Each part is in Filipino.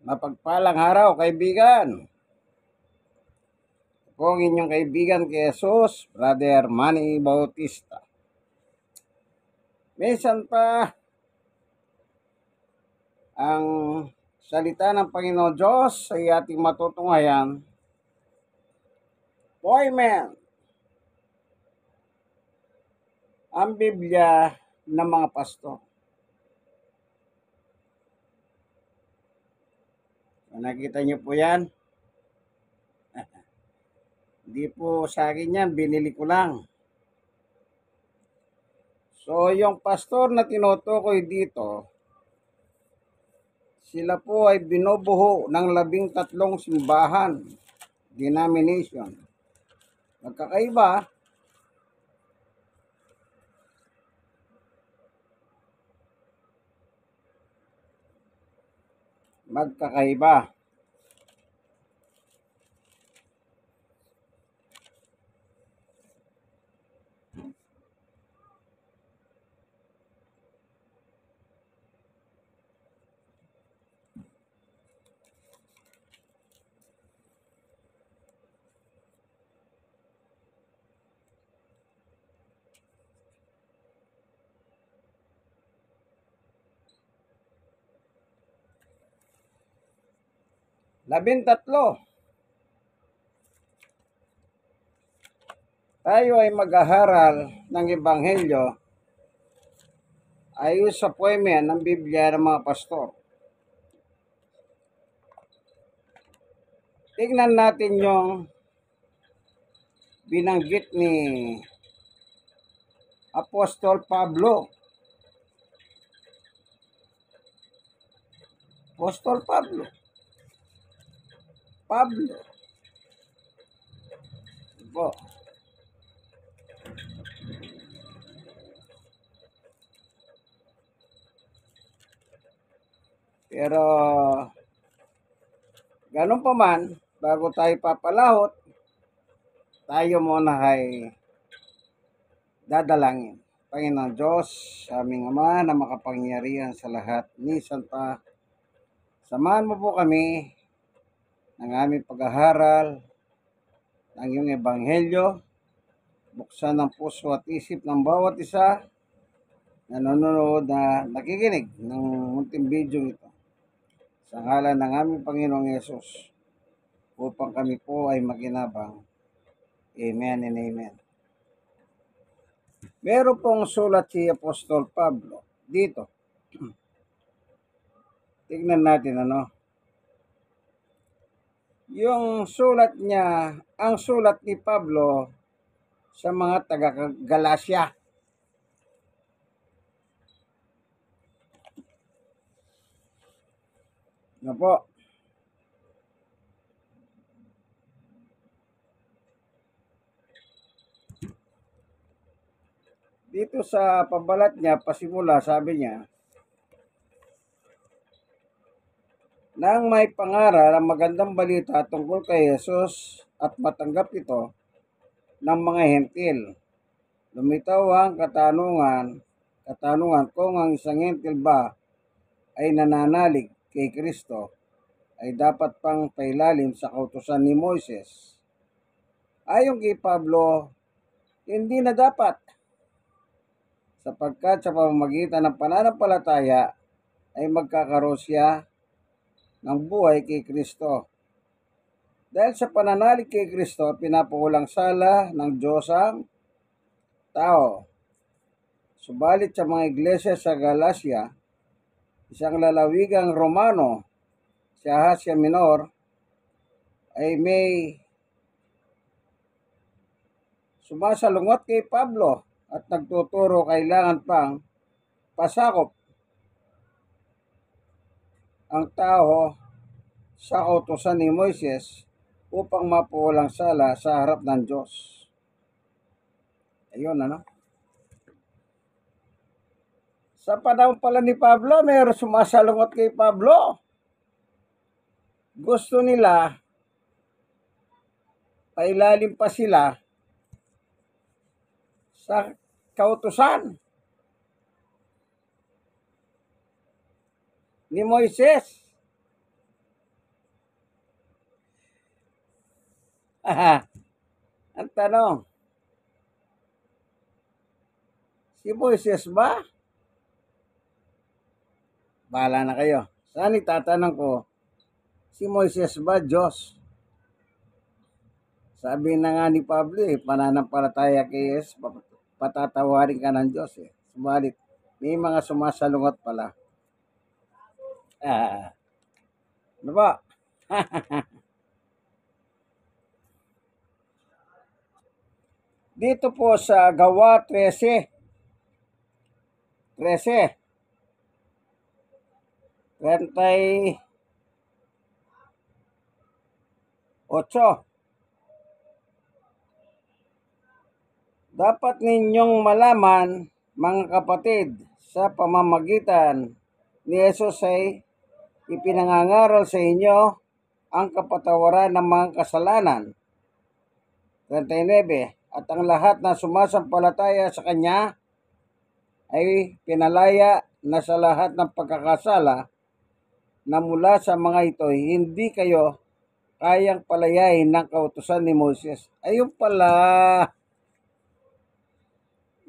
Mapagpalang araw, kaibigan. Ako ang inyong kaibigan kay Jesus, Brother Manny Bautista. Minsan pa ang salita ng Panginoon Diyos ay ating matutunghayan. Poimen, ang Biblia ng mga pastor. Nakita niyo po yan? Hindi po sa akin yan, binili ko lang. So, yung pastor na tinutukoy dito, sila po ay binubuho ng 13 simbahan, denomination. Magkakaiba, magkakaiba. Labintatlo. Tayo ay mag-aharal ng Ebanghelyo ayon sa poemen ng Biblia ng mga pastor. Tingnan natin yung binanggit ni Apostol Pablo. Apostol Pablo. Po. Pero ganun pa man, bago tayo papalahot, tayo muna ay dadalangin. Panginoon Diyos, aming Ama na makapangyarihan sa lahat, ni Santa, samahan mo po kami ng aming pag-aharal ng iyong Ebanghelyo. Buksan ang puso at isip ng bawat isa na nanonood na nakikinig ng munting video ito. Sa ngalan ng aming Panginoong Yesus, upang kami po ay makinabang. Amen and amen. Meron pong sulat si Apostol Pablo dito. Tignan natin yung sulat niya, ang sulat ni Pablo sa mga taga-Galasya. Po. Dito sa pabalat niya, pasimula, sabi niya, nang may pangaral ang magandang balita tungkol kay Jesus at matanggap ito ng mga hentil. Lumitaw ang katanungan kung ang isang hentil ba ay nananalig kay Kristo ay dapat pang pailalim sa kautusan ni Moises. Ayon kay Pablo, hindi na dapat, sapagkat sa pamamagitan ng pananampalataya ay magkakaroon siya ng buhay kay Kristo. Dahil sa pananalig kay Kristo, pinapakulang sala ng Diyos ang tao. Subalit sa mga iglesia sa Galacia, isang lalawigang Romano, si Asia Minor, ay may sumasalungat kay Pablo at nagtuturo kailangan pang pasakop ang tao sa kautusan ni Moises upang mapuwalang sala sa harap ng Diyos. Ayun, Sa panahon pala ni Pablo, mayroon sumasalungat kay Pablo. Gusto nila, pailalim pa sila sa kautusan ni Moises. Ang tanong, si Moises ba? Bahala na kayo. Saan itatanong ko, si Moises ba Diyos? Sabi na nga ni Pablo pananampalataya kay Jesus, patatawarin ka ng Diyos Subalit, may mga sumasalungat pala. Ano ba? Dito po sa Gawa 13, 38. Dapat ninyong malaman, mga kapatid, sa pamamagitan ni Jesus ay ipinangangaral sa inyo ang kapatawaran ng mga kasalanan. 39. At ang lahat na sumasampalataya sa Kanya ay pinalaya na sa lahat ng pagkakasala na mula sa mga ito, hindi kayo kayang palayain ng kautusan ni Moses. Ayun pala.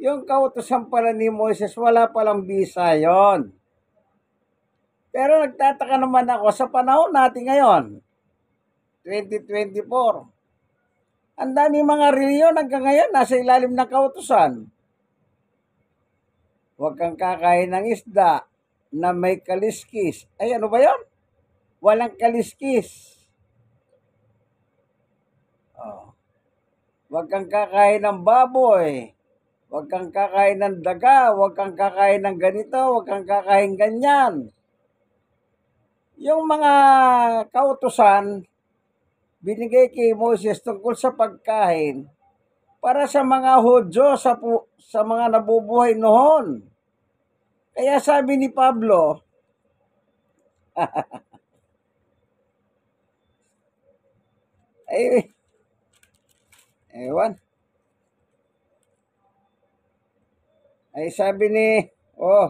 Yung kautusan pala ni Moses, wala palang bisa yon. Pero nagtataka naman ako sa panahon natin ngayon, 2024. Ang dami mga reliyon hanggang ngayon nasa ilalim ng kautusan. Huwag kang kakain ng isda na may kaliskis. Ay, ano ba yon? Walang kaliskis. Huwag kang kakain ng baboy. Huwag kang kakain ng daga. Huwag kang kakain ng ganito. Huwag kang kakain ganyan. Yung mga kautusan, binigay kay Moses tungkol sa pagkain para sa mga Hudyo, sa mga nabubuhay noon. Kaya sabi ni Pablo, sabi ni,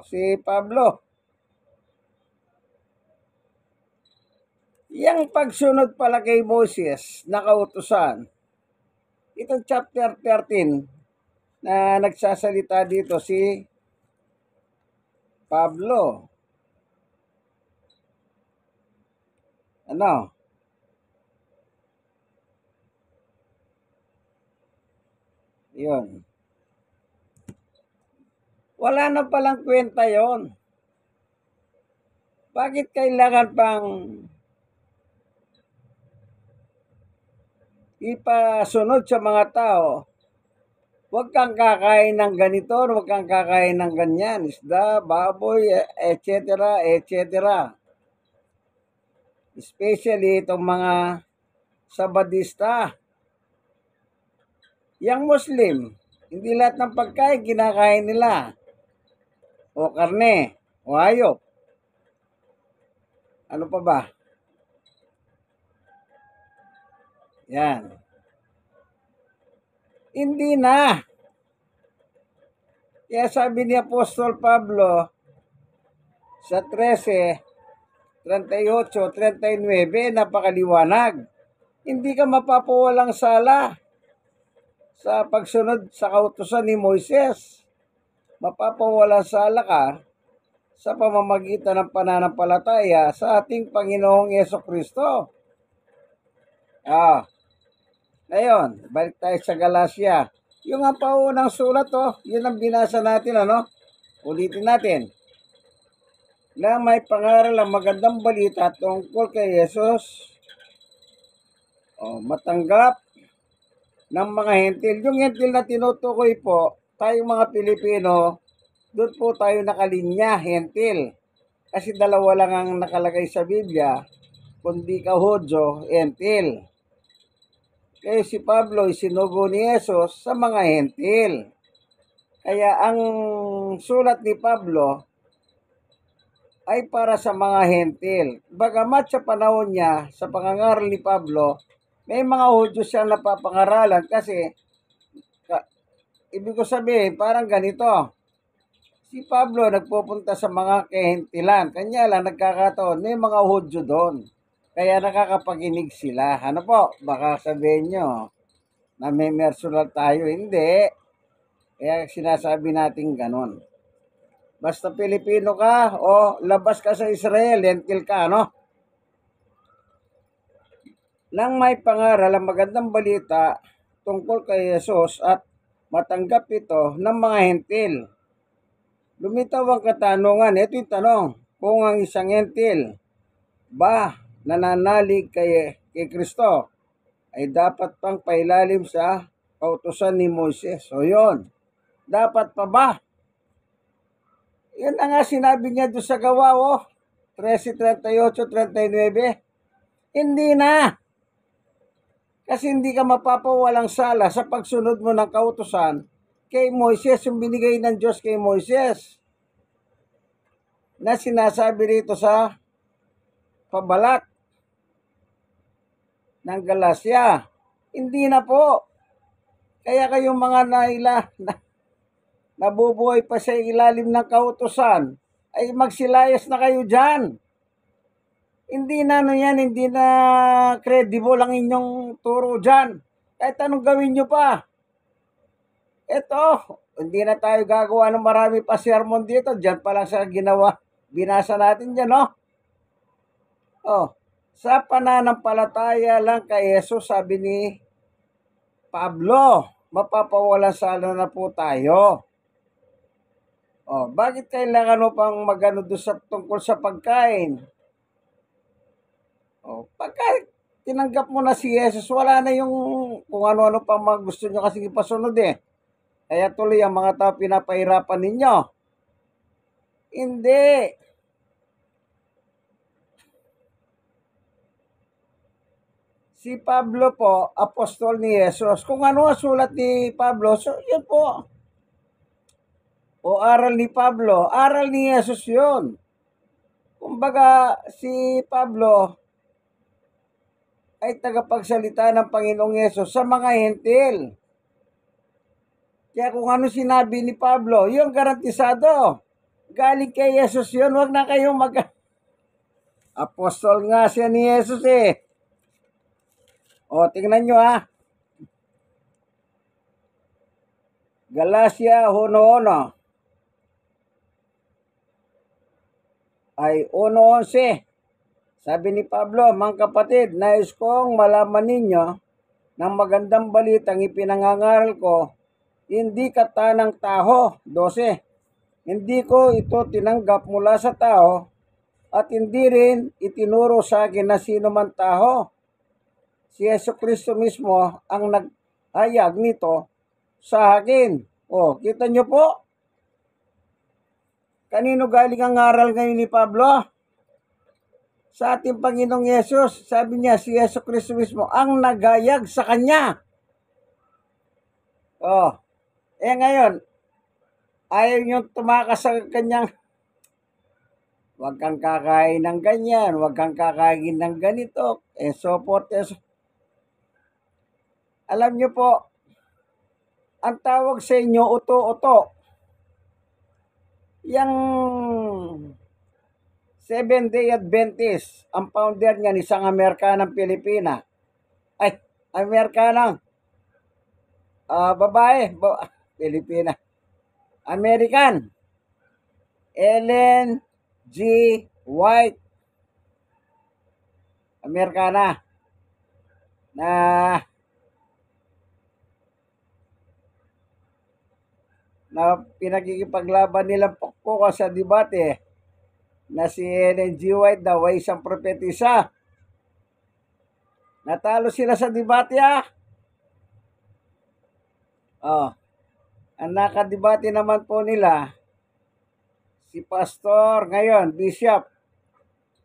si Pablo, yung pagsunod pala kay Moses na kautusan, itong chapter 13 na nagsasalita dito si Pablo. Ano? Yun. Wala na palang kwenta yon. Bakit kailangan pang ipasunod sa mga tao? Huwag kang kakain ng ganito, huwag kang kakain ng ganyan, isda, baboy, etc., etc. Especially itong mga Sabadista. Yang Muslim, hindi lahat ng pagkain kinakain nila. O karne, o hayop. Ano pa ba? Yan. Hindi na. Kaya sabi ni Apostol Pablo sa 13, 38, 39, napakaliwanag. Hindi ka mapapawalang sala sa pagsunod sa kautusan ni Moises. Mapapawalang sala ka sa pamamagitan ng pananampalataya sa ating Panginoong Jesucristo. Ngayon, balik tayo sa Galacia. Yung ang paunang sulat, yun ang binasa natin, Ulitin natin. Na may pangaral ang magandang balita tungkol kay Jesus. Matanggap ng mga hentil. Yung hentil na tinutukoy po, tayong mga Pilipino, doon po tayo nakalinya, hentil. Kasi dalawa lang ang nakalagay sa Biblia, kundi ka Hudyo, hentil. Kaya si Pablo isinugo ni Jesus sa mga hentil. Kaya ang sulat ni Pablo ay para sa mga hentil. Bagamat sa panahon niya, sa pangangaral ni Pablo, may mga Hudyo siyang napapangaralan kasi ibig ko sabihin, parang ganito. Si Pablo nagpupunta sa mga kahentilan. Kanya lang nagkakataon, may mga Hudyo doon. Kaya nakakapakinig sila. Ano po? Baka sabihin nyo na may mersual tayo. Hindi. Kaya sinasabi natin ganun. Basta Pilipino ka o labas ka sa Israel, lentil ka, no? Nang may pangaral ang magandang balita tungkol kay Jesus at matanggap ito ng mga hentil. Lumitaw ang katanungan. Ito yung tanong. Kung ang isang hentil ba nananalig kay Kristo ay dapat pang pailalim sa kautusan ni Moises. So yun, dapat pa ba? Yan na nga sinabi niya doon sa gawa, 13:38-39. Hindi na. Kasi hindi ka mapapawalang sala sa pagsunod mo ng kautusan kay Moises, yung binigay ng Diyos kay Moises. Na sinasabi rito sa pabalat ng Galacia. Hindi na po. Kaya kayong mga nabubuhay pa sa ilalim ng kautusan, ay magsilayas na kayo dyan. Hindi na yan, hindi na credible ang inyong turo dyan. Kahit anong gawin nyo pa. Ito, hindi na tayo gagawa ng marami pa sermon dito. Dyan pa lang sa ginawa. Binasa natin dyan, no? Sa pananampalataya lang kay Jesus, sabi ni Pablo, mapapawalan sala na po tayo. Bakit kailangan mo pang magano doon sa tungkol sa pagkain? Pagka tinanggap mo na si Jesus, wala na yung kung ano-ano pang gusto nyo kasi ipasunod eh. Kaya tuloy ang mga tao pinapahirapan ninyo. Hindi. Si Pablo po, apostol ni Jesus. Kung ano ang sulat ni Pablo, so yun po. O aral ni Pablo, aral ni Jesus yun. Kumbaga, si Pablo ay tagapagsalita ng Panginoong Yesus sa mga hentil. Kaya kung ano sinabi ni Pablo, yung garantisado. Galing kay Jesus yun, wag na kayong Apostol nga siya ni Jesus eh. Tingnan nyo ha. Galacia 1:1 ay 1:11. Sabi ni Pablo, mga kapatid, nais kong malaman ninyo ng magandang balitang ipinangangaral ko, hindi katanang taho. 12. Hindi ko ito tinanggap mula sa tao at hindi rin itinuro sa akin na sino man taho. Si Jesucristo mismo ang naghayag nito sa akin. Kita nyo po? Kanino galing ang aral ngayon ni Pablo? Sa ating Panginoong Yesus, sabi niya, si Jesucristo mismo ang naghayag sa kanya. Ngayon, ayaw nyo tumakas sa kanyang, huwag kang kakain ng ganyan, huwag kang kakain ng ganito, so forth. Alam nyo po, ang tawag sa inyo, uto-uto. Yang Seventh-day Adventist, ang founder niyan, isang Amerikanang Pilipina. Ay, Amerikanang babae, Pilipina. American. Ellen G. White. Amerikana. Na pinagkikipaglaban nilang pokpoko sa debate na si Ellen G. White daw ay isang propetisa. Natalo sila sa debate ang nakadebate naman po nila si Pastor ngayon, Bishop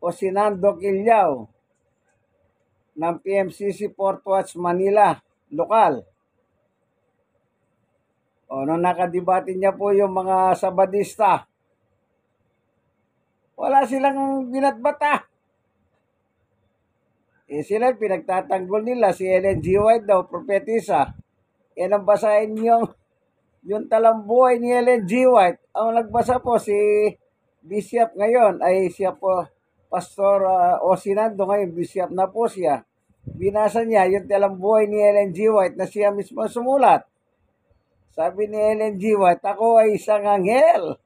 Osinando Quillaw ng PMCC Fort Watch, Manila, lokal. Nung nakadebate niya po yung mga Sabadista, wala silang binatbata. Sila pinagtatanggol nila si Ellen G. White daw, propetisa. Ang basahin yung talambuhay ni Ellen G. White. Ang nagbasa po si Bishop ngayon ay siya po Pastor Osinando, ngayon bishop na po siya. Binasa niya yung talang buhay ni Ellen G. White na siya mismo sumulat. Sabi ni Ellen G. White, ako ay isang anghel.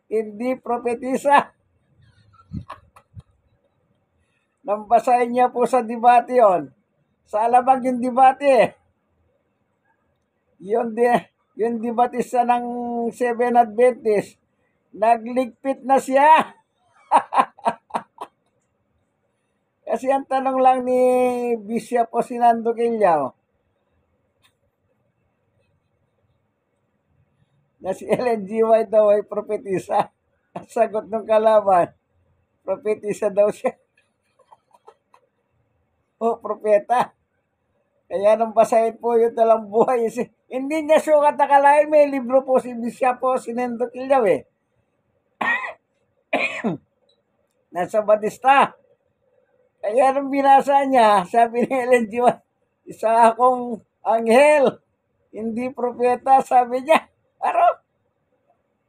Hindi propetisa. Nang basahin niya po sa debate yon. Sa alabang yung debate. Yung debatista ng Seven Adventist, nagligpit na siya. Kasi ang tanong lang ni Bishop Osinando Quillaw, na si Ellen G. White daw ay propetisa. Ang sagot ng kalaban, propetisa daw siya. O propeta. Kaya nung basahin po yung talang buhay, hindi niya sukat akalain, may libro po si Bishop Osinando Quillaw nasa Batista. Kaya nung binasa niya, sabi ni Ellen G. White, isa akong anghel, hindi propeta, sabi niya. Aro,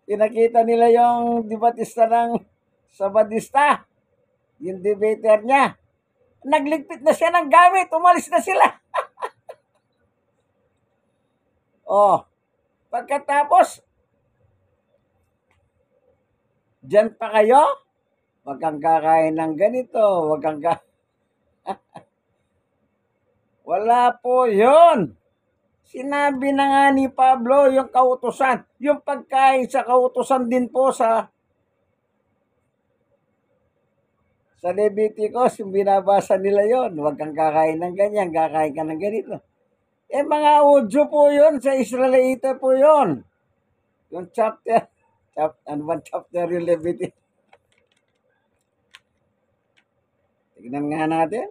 pinakita nila yung debatista sa Batista, yung debater niya. Nagligpit na siya ng gamit, umalis na sila. Pagkatapos, dyan pa kayo? Wag kang kakain ng ganito, wag kang Wala po yun. Sinabi na nga ni Pablo yung kautusan. Yung pagkain sa kautusan din po sa Leviticus, yung binabasa nila yon. Huwag kang kakain ng ganyan, kakain ka ng ganito. Mga Udyo po yun, sa Israelita po yun. Yung chapter ano ba chapter yung Leviticus? Tignan nga natin.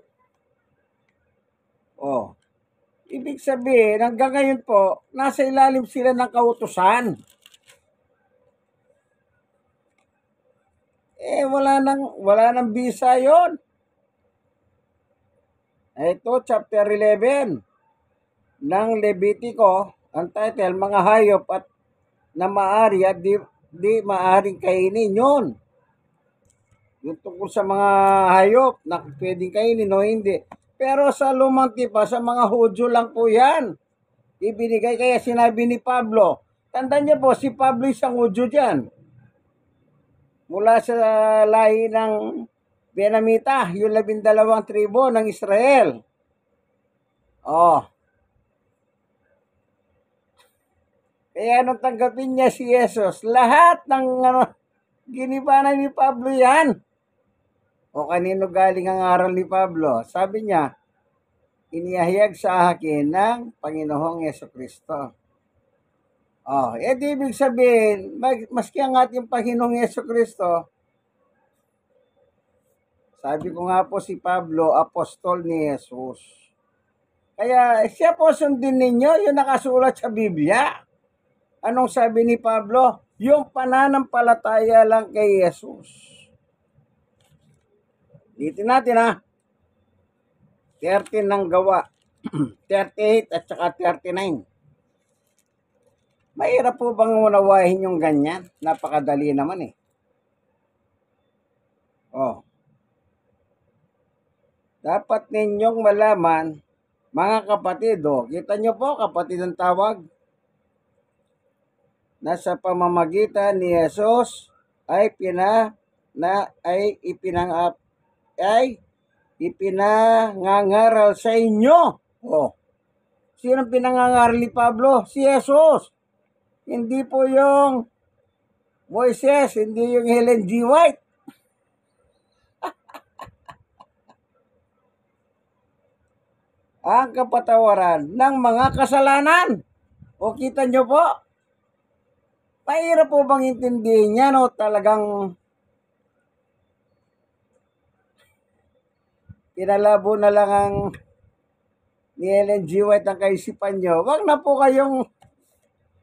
Ibig sabihin, hanggang ngayon po, nasa ilalim sila ng kautusan. Wala nang bisa yon. Ito, chapter 11 ng Levitico, ang title, mga hayop at na maari at di maaring kainin yun. Yung tungkol sa mga hayop na pwedeng kainin o hindi. Pero sa lumang tipa, sa mga Hudyo lang po yan. Ibinigay, kaya sinabi ni Pablo. Tandaan niyo po, si Pablo isang Hudyo dyan. Mula sa lahi ng Benamita, yung 12 tribo ng Israel. Kaya nung tanggapin niya si Jesus, lahat ng ginibanan ni Pablo yan. O kanino galing ang aral ni Pablo? Sabi niya, inihayag sa akin ng Panginoong Jesucristo. Di ibig sabihin, maski ang ating Panginoong Jesucristo, sabi ko nga po si Pablo, apostol ni Jesus. Kaya siya po sundin ninyo, yung nakasulat sa Biblia. Anong sabi ni Pablo? Yung pananampalataya lang kay Jesus. Dito natin 13 ng gawa. 38 at saka 39. Mahirap po bang unawahin yung ganyan? Napakadali naman Dapat ninyong malaman, mga kapatid, kita nyo po, kapatid ang tawag, na sa pamamagitan ni Jesus ay ipinangangaral sa inyo. Sino pinangangaral ni Pablo? Si Jesus. Hindi po yung Moises, hindi yung Ellen G. White. Ang kapatawaran ng mga kasalanan. Kita nyo po? Mahirap po bang intindihin yan talagang pinalabo na lang ang ni Ellen G. White ang kaisipan nyo? Wag na po kayong,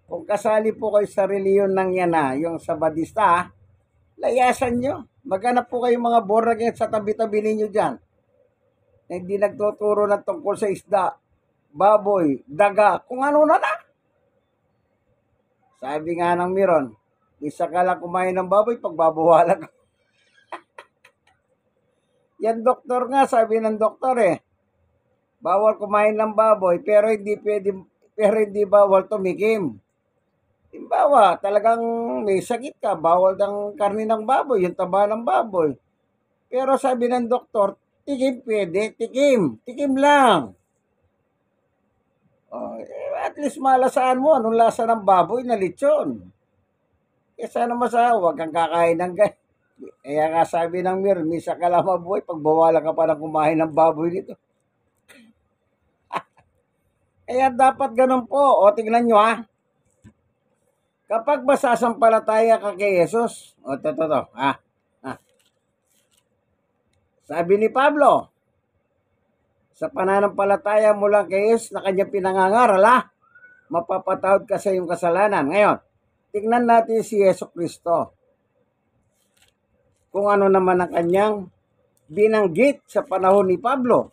kung kasali po kayo sa reliyon ng yan yung sa Batista, layasan nyo. Maghanap po kayong mga born again sa tabi-tabi ninyo dyan. Hindi nagtuturo ng tungkol sa isda, baboy, daga, kung ano na. Sabi nga ng Miron, isa ka lang kumain ng baboy, pagbabawalan ka. Yan doktor nga, sabi ng doktor bawal kumain ng baboy pero hindi bawal tumikim. Halimbawa, talagang may sakit ka, bawal ng karne ng baboy, yung taba ng baboy. Pero sabi ng doktor, tikim pwede, tikim lang. At least malasaan mo anong lasa ng baboy na lechon. Kesa naman huwag kang kakain ng kaya nga sabi ng Mir, misa ka lang mabuhay, pagbawalan ka pa ng kumain ng baboy nito. Kaya dapat ganun po. O, tingnan nyo kapag masasampalataya ka kay Jesus, sabi ni Pablo, sa pananampalataya mo lang kay Jesus na kanyang pinangangaral, mapapatawad ka sa iyong kasalanan. Ngayon, tingnan natin si Yesu Kristo. Kung ano naman ang kanyang binanggit sa panahon ni Pablo.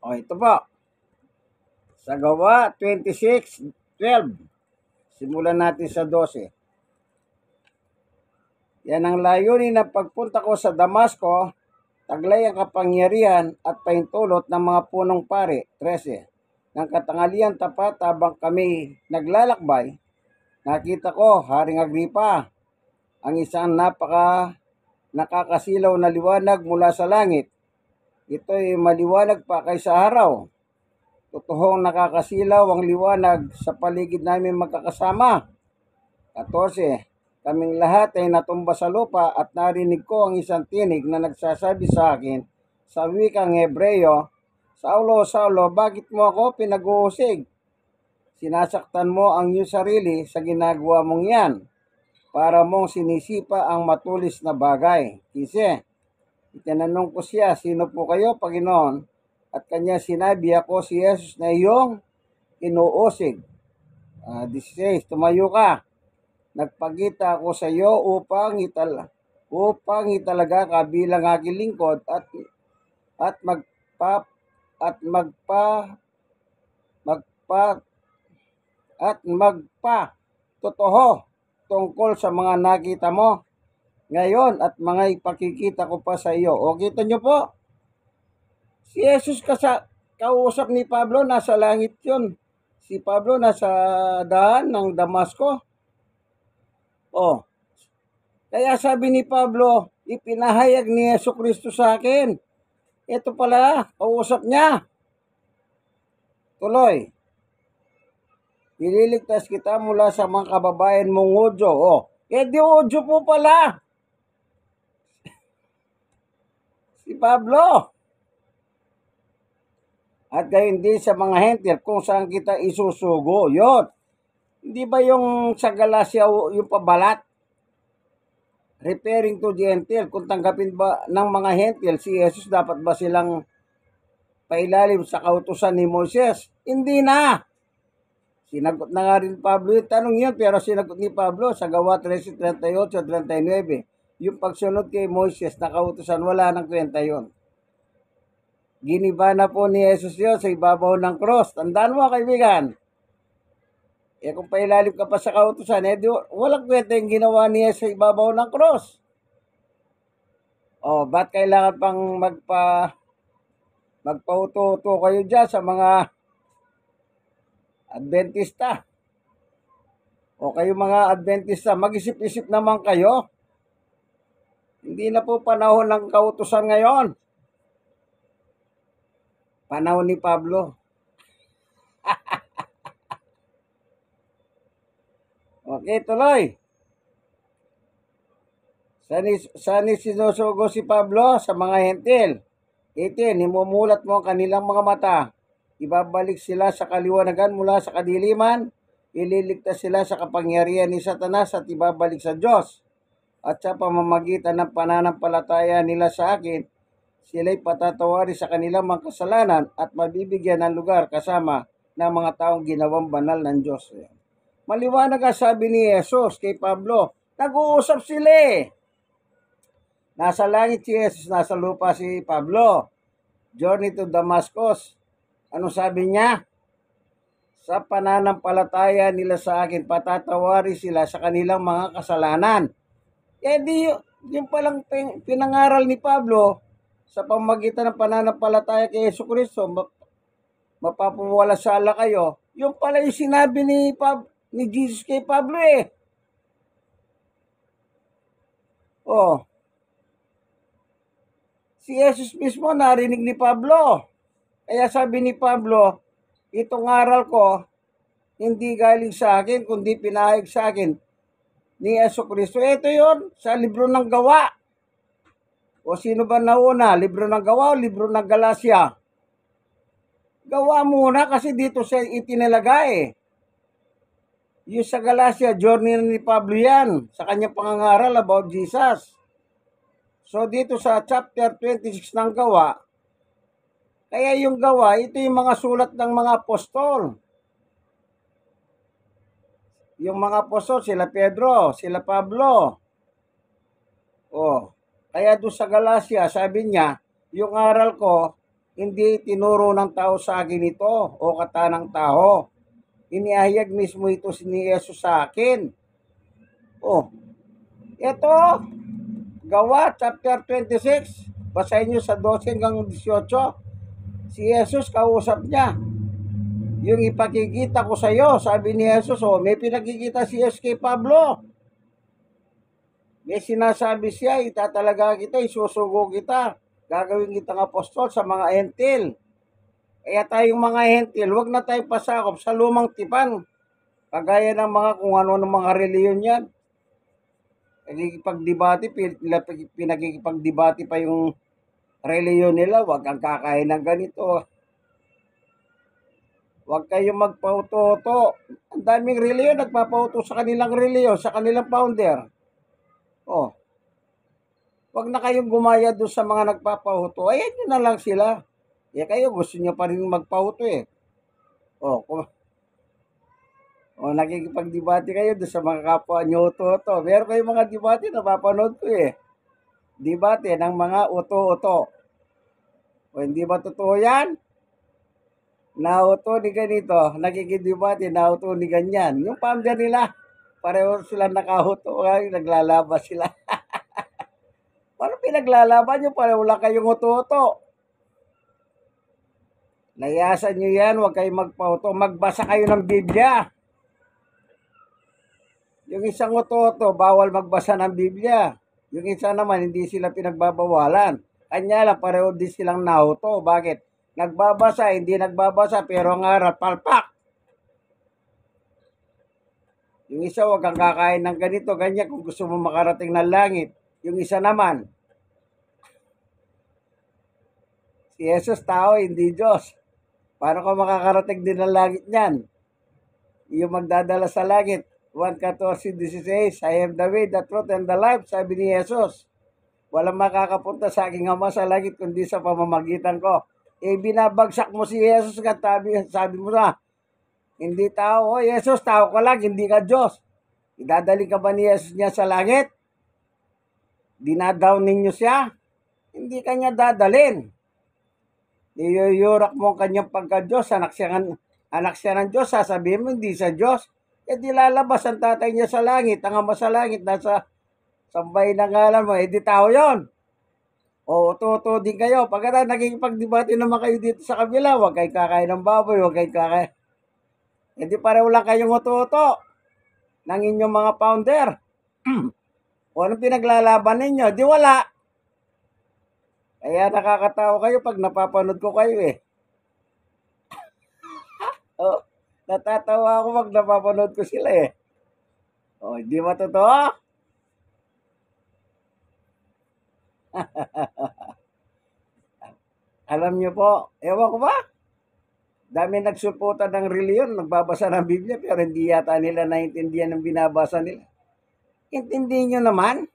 O, ito po. Sa Gawa 26:12. Simulan natin sa 12. Yan ang layunin ng pagpunta ko sa Damasco, taglay ang kapangyarihan at paintulot ng mga punong pari. 13. Nang katangalian tapat habang kami naglalakbay, nakita ko, Haring Agripa, ang isang nakakasilaw na liwanag mula sa langit. Ito'y maliwanag pa kaysa araw. Totoong nakakasilaw ang liwanag sa paligid namin magkakasama. 14. Kaming lahat ay natumba sa lupa at narinig ko ang isang tinig na nagsasabi sa akin sa wikang Hebreyo, Saulo, Saulo, bakit mo ako pinag-uusig? Sinasaktan mo ang iyong sarili sa ginagawa mong yan, para mong sinisipa ang matulis na bagay. 15. Itinanong ko siya, sino po kayo, Panginoon? At kanya sinabi, ako si Jesus na iyong inuusig. 16. Tumayo ka. Nagpagita ako sa iyo upang italaga ka bilang aking lingkod at totoo tungkol sa mga nakita mo ngayon at mga ipakikita ko pa sa iyo. O, kita nyo po, si Jesus kausap ni Pablo, nasa langit yun. Si Pablo nasa daan ng Damasco. O, kaya sabi ni Pablo, ipinahayag ni Yesu Kristo sa akin. Ito pala, kausap niya. Tuloy. Ililigtas kita mula sa mga kababayan mong Hudyo. O, di Hudyo po pala. Si Pablo. At gayon din sa mga hentil kung saan kita isusugo. Yun. Hindi ba yung sa Galacia yung pabalat? Referring to gentil, kung tanggapin ba ng mga hentil si Jesus, dapat ba silang pailalim sa kautusan ni Moises? Hindi na. Sinagot na nga rin Pablo yung tanong yun, pero sinagot ni Pablo sa Gawa 13:38-39. Yung pagsunod kay Moises na kautusan, wala nang kwenta yun. Giniba na po ni Jesus yun sa ibabaw ng cross. Tandaan mo, kaibigan. Kung pailalim ka pa sa kautusan, walang kwenta yung ginawa niya sa ibabaw ng cross. O, ba't kailangan pang magpauto-uto kayo dyan sa mga Adventista? O kayo mga Adventista, mag-isip-isip naman kayo. Hindi na po panahon ng kautusan ngayon. Panahon ni Pablo. Okay, tuloy. Saan sinusugo si Pablo? Sa mga hentil. 18. Nimumulat mo ang kanilang mga mata. Ibabalik sila sa kaliwanagan mula sa kadiliman. Ililigtas sila sa kapangyarihan ni Satanas at ibabalik sa Diyos. At sa pamamagitan ng pananampalataya nila sa akin, sila'y patatawari sa kanilang mga kasalanan at mabibigyan ng lugar kasama ng mga taong ginawang banal ng Diyos. Maliwanag ang sabi ni Jesus kay Pablo. Nag-uusap sila Nasa langit si Jesus, nasa lupa si Pablo. Journey to Damascus. Ano sabi niya? Sa pananampalataya nila sa akin, patatawari sila sa kanilang mga kasalanan. Yung palang pinangaral ni Pablo sa pamamagitan ng pananampalataya kay Jesucristo, mapapawalasala kayo. Yung pala yung sinabi ni Jesus kay Pablo eh. Oh, si Jesus mismo narinig ni Pablo. Kaya sabi ni Pablo, itong aral ko, hindi galing sa akin, kundi pinahayag sa akin ni Jesucristo. Ito yon sa libro ng gawa. O sino ba nauna? Libro ng gawa o libro ng Galasya? Gawa muna kasi dito siya itinalagay. Yung sa Galasya, journey ni Pablo yan sa kanyang pangangaral about Jesus. So dito sa chapter 26 ng gawa, kaya yung gawa, ito yung mga sulat ng mga apostol. Yung mga apostol, sila Pedro, sila Pablo. Oh, kaya doon sa Galasya, sabi niya, yung aral ko, hindi tinuro ng tao sa akin ito o kata ng tao. Inihayag mismo ito ni Jesus sa akin. Oh, ito, gawa, chapter 26, basahin nyo sa 12 hanggang 18. Si Jesus, kausap niya. Yung ipakikita ko sa iyo, sabi ni Jesus, oh, may pinakikita si Jesus kay Pablo. May sinasabi siya, itatalaga kita, isusugo kita. Gagawin kitang apostol sa mga hentil. Kaya tayong mga hentil, wag na tayong pasakop sa lumang tipan. Kagaya ng mga kung ano ng mga reliyon yan. Pinagkikipagdebate pa yung reliyon nila, wag kang kakain ng ganito. Huwag kayong magpauto-auto. Ang daming reliyon, nagpapauto sa kanilang reliyon, sa kanilang founder. Oh, huwag na kayong gumaya doon sa mga nagpapauto. Ayan nyo na lang sila. Eh kayo, gusto nyo pa rin magpauto eh. Oh, nakikipagdebate kayo doon sa mga kapwa nyo uto-uto. Meron kayong mga debate na mapanood ko eh. Debate ng mga uto-uto. O hindi ba totoo yan? Nauto ni ganito, nakikidebate, nauto ni ganyan. Yung founder nila, pareho sila nakahuto, naglalaba sila. Paano pinaglalaban nyo? Pareho lang kayong uto-uto. Layasan nyo yan, huwag kayong magpauto. Magbasa kayo ng Biblia. Yung isang uto-uto, bawal magbasa ng Biblia. Yung isa naman, hindi sila pinagbabawalan. Kanya lang, pareho din silang nauto. Bakit? Nagbabasa, hindi nagbabasa, pero ang aral, palpak. Yung isa, huwag kang kakain ng ganito, ganyan, kung gusto mo makarating ng langit. Yung isa naman, si Jesus tao, hindi Diyos. Paano ka makakarating din ng langit niyan? Yung magdadala sa langit. 1:14-16, I am the way, the truth, and the life, sabi ni Jesus. Walang makakapunta sa aking Ama sa langit kundi sa pamamagitan ko. Binabagsak mo si Jesus at sabi mo na, hindi tao. Oh, Jesus, tao ka lang, hindi ka Diyos. Idadali ka ba ni Jesus niya sa langit? Dinadown ninyo siya? Hindi kanya dadalin. Iyuyurak mo ang kanyang pagka-Diyos, anak siya ng Diyos, sasabihin mo hindi sa Diyos. E di lalabas ang tatay niya sa langit, ang Ama sa langit, nasa sambay na ngalan mo, di tao yon. O, uto din kayo. Pagkata nagkikipagdebate naman kayo dito sa kabila, huwag kayo kakain ng baboy, huwag kayo kakain. Hindi pareho lang kayong uto ng inyong mga founder. O anong pinaglalaban ninyo? Di wala. Kaya nakakatawa kayo pag napapanood ko kayo eh. O, natatawa ako pag napapanood ko sila eh. O, hindi ba totoo? Alam niyo po, ewan ko ba? Dami nagsuporta ng reliyon, nagbabasa ng Biblia, pero hindi yata nila naintindihan ng binabasa nila. Intindihin nyo naman.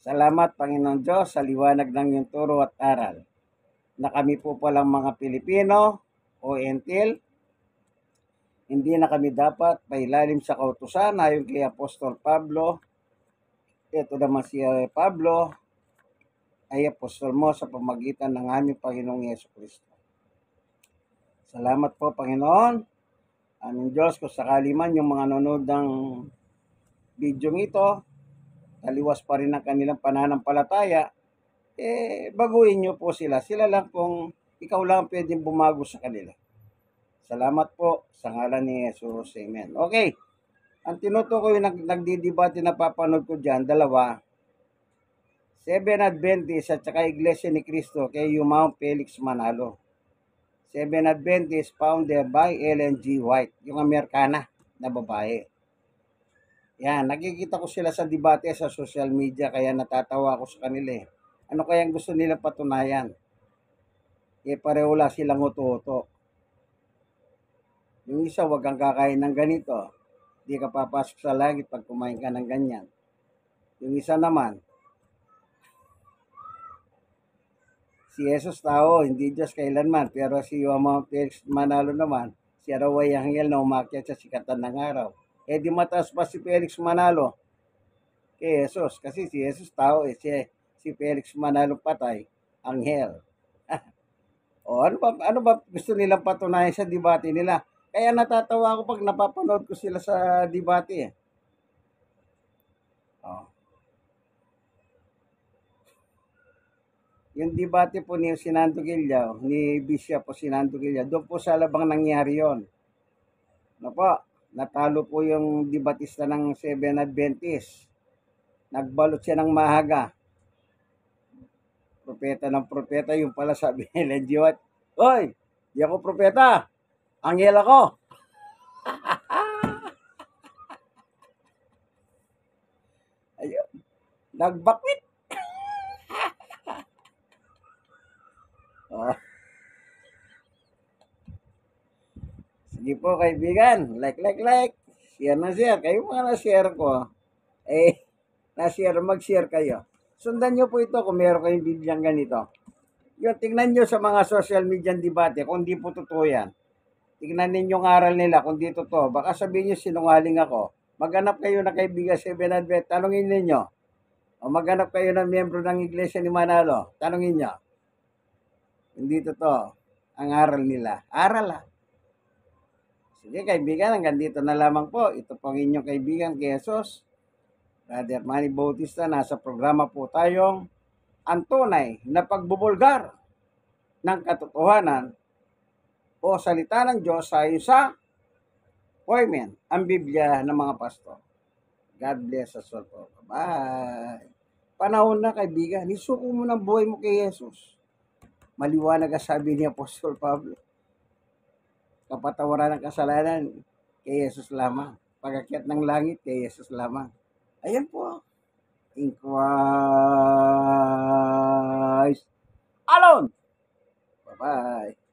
Salamat, Panginoon Diyos, sa liwanag ng iyong turo at aral. Na kami po palang mga Pilipino o entil, hindi na kami dapat pailalim sa kautusan ayon kay Apostol Pablo. Ito naman si Pablo ay apostol mo sa pamagitan ng aming Panginoong Jesucristo. Salamat po, Panginoon. Aming Diyos, kung sakali man yung mga nanonood ng bidyong ito, taliwas pa rin ang kanilang pananampalataya, baguhin nyo po sila. Sila lang kung ikaw lang pwedeng bumago sa kanila. Salamat po sa ngalan ni Jesus. Amen. Okay. Ang tinutukoy yung nagdidebate na papanood ko dyan, dalawa. Seven Adventist at saka Iglesia ni Cristo kay Mount Felix Manalo. Seven Adventist founder by Ellen G. White, yung Amerikana na babae. Yan, nakikita ko sila sa debate sa social media kaya natatawa ako sa kanila eh. Ano kayang gusto nila patunayan? Pareho lang silang uto-uto. Yung isa, wag kang kakain ng ganito. Di ka papasok sa langit pag kumain ka ng ganyan. Yung isa naman, si Jesus tao, hindi Diyos kailanman. Pero si Mount Felix Manalo naman, si raw ay anghel na umakyat sa sikatan ng araw. Di mataas pa si Felix Manalo kay Jesus. Kasi si Jesus tao, si Felix Manalo patay, anghel. Ano ba gusto nilang patunayan sa debate nila? Kaya natatawa ako pag napapanood ko sila sa debate eh. Yung debate po ni Sinando Guilya, ni Bishop po Sinando Guilya, doon po sa labang nangyari yon. Ano po, natalo po yung debatista ng Seven Adventist. Nagbalot siya ng mahaga. Propeta ng propeta, yung pala sabi ni Ellen G. White, "Hoy, di ako propeta, anghel ako." Ayun, nagbakwit. Oh. Sige po kaibigan, like. Share na share. Kayo mga na-share ko, mag-share kayo. Sundan nyo po ito kung meron kayong bidyang ganito. Yun, tingnan nyo sa mga social media debate kung di po totoo yan. Tingnan ninyo yung aral nila kung di totoo. Baka sabihin nyo sinungaling ako. Maghanap kayo na kaibigan sa Seven Adventist, tanongin ninyo. O maghanap kayo ng miyembro ng Iglesia ni Manalo, tanongin nyo. Hindi totoo ang aral nila. Aral ha. Sige kaibigan, hanggang dito na lamang po. Ito po ang inyong kaibigan kay Jesus. Brother Manny Bautista, nasa programa po tayong ang tunay na pagbubulgar ng katotohanan o salita ng Diyos ayon sa Poimen, ang Biblia ng mga pastor. God bless us all po. Bye! Panahon na kaibigan, isuko mo ng buhay mo kay Jesus. Maliwanag ang sabi ni Apostol Pablo. Kapatawaran ng kasalanan kay Jesus lamang. Pag-akyat ng langit kay Jesus lamang. Ayan po. In Christ alone. Bye-bye.